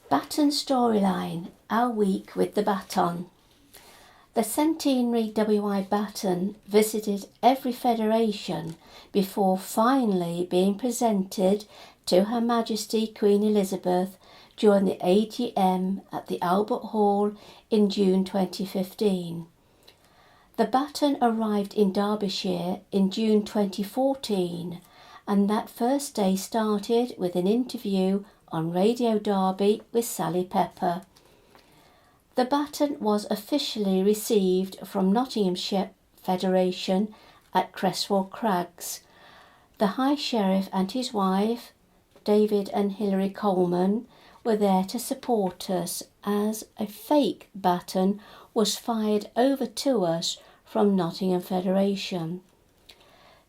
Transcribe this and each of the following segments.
Baton storyline, our week with the Baton. The Centenary DWI Baton visited every federation before finally being presented to Her Majesty Queen Elizabeth during the AGM at the Albert Hall in June 2015. The Baton arrived in Derbyshire in June 2014, and that first day started with an interview on Radio Derby with Sally Pepper. The Baton was officially received from Nottinghamshire Federation at Cresswell Crags. The High Sheriff and his wife, David and Hilary Coleman, were there to support us as a fake baton was fired over to us from Nottingham Federation.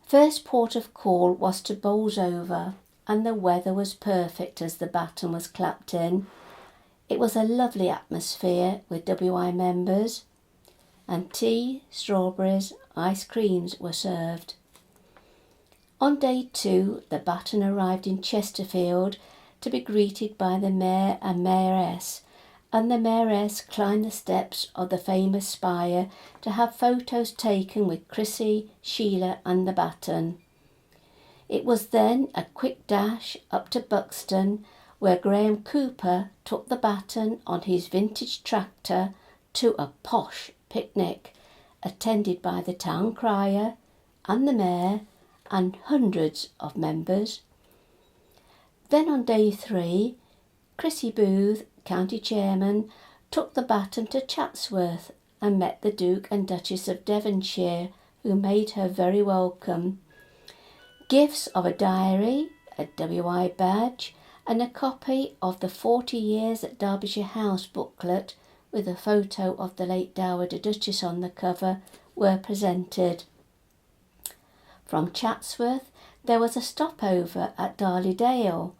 First port of call was to Bolsover, and the weather was perfect as the baton was clapped in. It was a lovely atmosphere with WI members, and tea, strawberries, ice creams were served. On day 2, the Baton arrived in Chesterfield to be greeted by the Mayor and Mayoress, and the Mayoress climbed the steps of the famous spire to have photos taken with Chrissy, Sheila and the Baton. It was then a quick dash up to Buxton, where Graham Cooper took the Baton on his vintage tractor to a posh picnic, attended by the town crier and the mayor and hundreds of members. Then on day 3, Chrissy Booth, county chairman, took the Baton to Chatsworth and met the Duke and Duchess of Devonshire, who made her very welcome. Gifts of a diary, a WI badge, and a copy of the 40 Years at Derbyshire House booklet with a photo of the late Dowager Duchess on the cover were presented. From Chatsworth there was a stopover at Darley-Dale,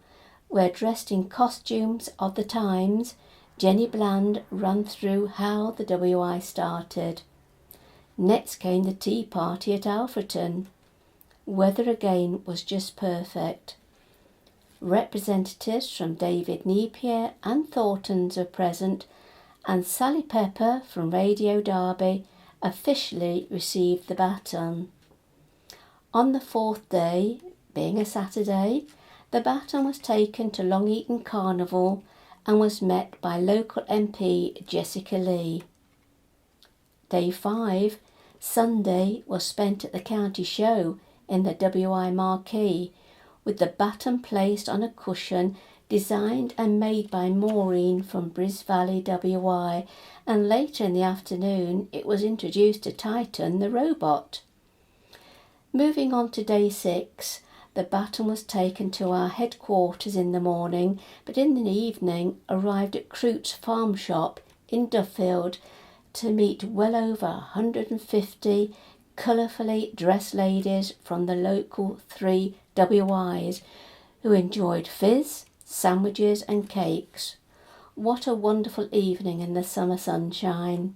where, dressed in costumes of the times, Jenny Bland ran through how the WI started. Next came the tea party at Alfreton. Weather again was just perfect. Representatives from David Napier and Thorntons were present, and Sally Pepper from Radio Derby officially received the Baton. On the 4th day, being a Saturday, the Baton was taken to Long Eaton Carnival and was met by local MP Jessica Lee. Day 5, Sunday, was spent at the county show in the WI marquee, with the Baton placed on a cushion designed and made by Maureen from Briz Valley WI, and later in the afternoon it was introduced to Titan the robot. Moving on to day 6, the Baton was taken to our headquarters in the morning, but in the evening arrived at Croot's farm shop in Duffield to meet well over 150 colourfully dressed ladies from the local 3 WIs who enjoyed fizz, sandwiches and cakes. What a wonderful evening in the summer sunshine.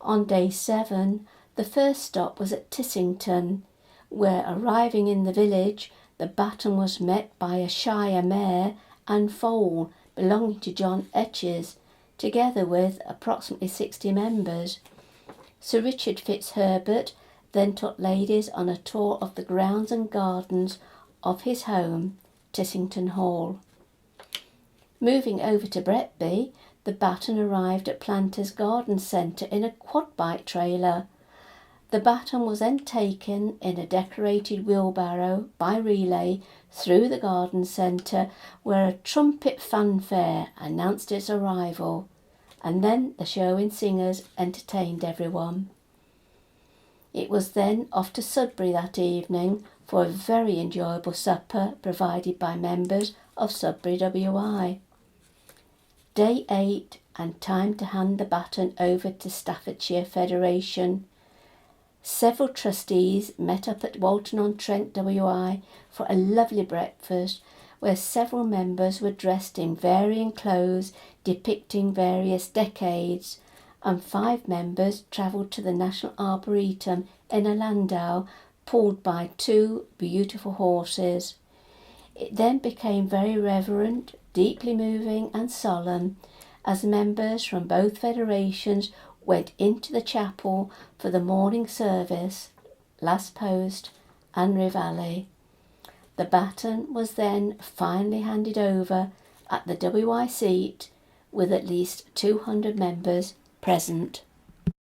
On day 7, the first stop was at Tissington, where, arriving in the village, the Baton was met by a shire mare and foal belonging to John Etches, together with approximately 60 members. Sir Richard Fitzherbert then took ladies on a tour of the grounds and gardens of his home, Tissington Hall. Moving over to Bretby, the Baton arrived at Planters Garden Centre in a quad bike trailer. The Baton was then taken in a decorated wheelbarrow by relay through the garden centre, where a trumpet fanfare announced its arrival, and then the showing singers entertained everyone. It was then off to Sudbury that evening for a very enjoyable supper provided by members of Sudbury WI. Day 8, and time to hand the Baton over to Staffordshire Federation. Several trustees met up at Walton-on-Trent WI for a lovely breakfast, where several members were dressed in varying clothes depicting various decades, and 5 members travelled to the National Arboretum in a landau pulled by 2 beautiful horses. It then became very reverent, deeply moving and solemn as members from both federations went into the chapel for the morning service, last post and reveille. The baton was then finally handed over at the WI seat with at least 200 members present.